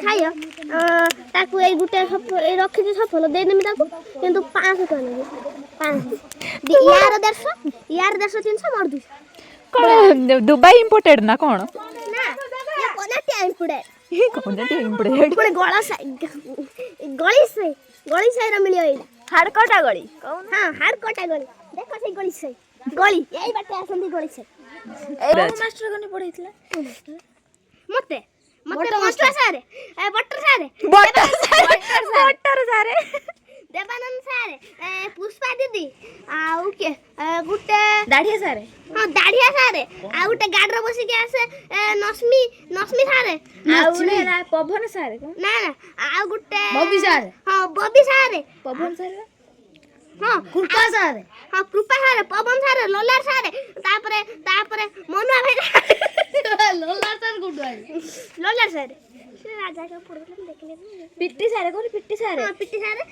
ଖାଇବ ତାକୁ ଏଇ ଗୋଟେ ଏଇ ରଖିଛି ସଫଲ ଦେଇଦେମି ତାକୁ କିନ୍ତୁ 500 ଟଙ୍କା ନେବି 500 ୟାର 150 300 ମୋର 200 कौन दुबई इंपोर्टेड ना कौन ନା ये कोना टाइम पुडे कौन इंपोर्टेड पुडे गली से रा मिलियो एइला हाड़कोटा गली हां हार कोटा गली देखो से गली एई बाटे आसंदी गली से मास्टर कने पढैतला मते मास्टर सारे बटर सारे देवानंद सारे पुष्पा दीदी आउ के गुटे दाढ़िया सारे हां दाढ़िया सारे आ गुटे गाडर बसी के आसे नस्मी सारे आउ ना पवन सारे ना आ गुटे बबी सारे हां बबी सारे पवन सारे हां कृपा सारे हां कृपा सारे पवन सारे लोलार सारे तापरे मनुआ भाई लोलार सारे गुड भाई लोलार सारे राजा का प्रोग्राम देखले पिट्टी सारे कोन पिट्टी सारे हां पिट्टी सारे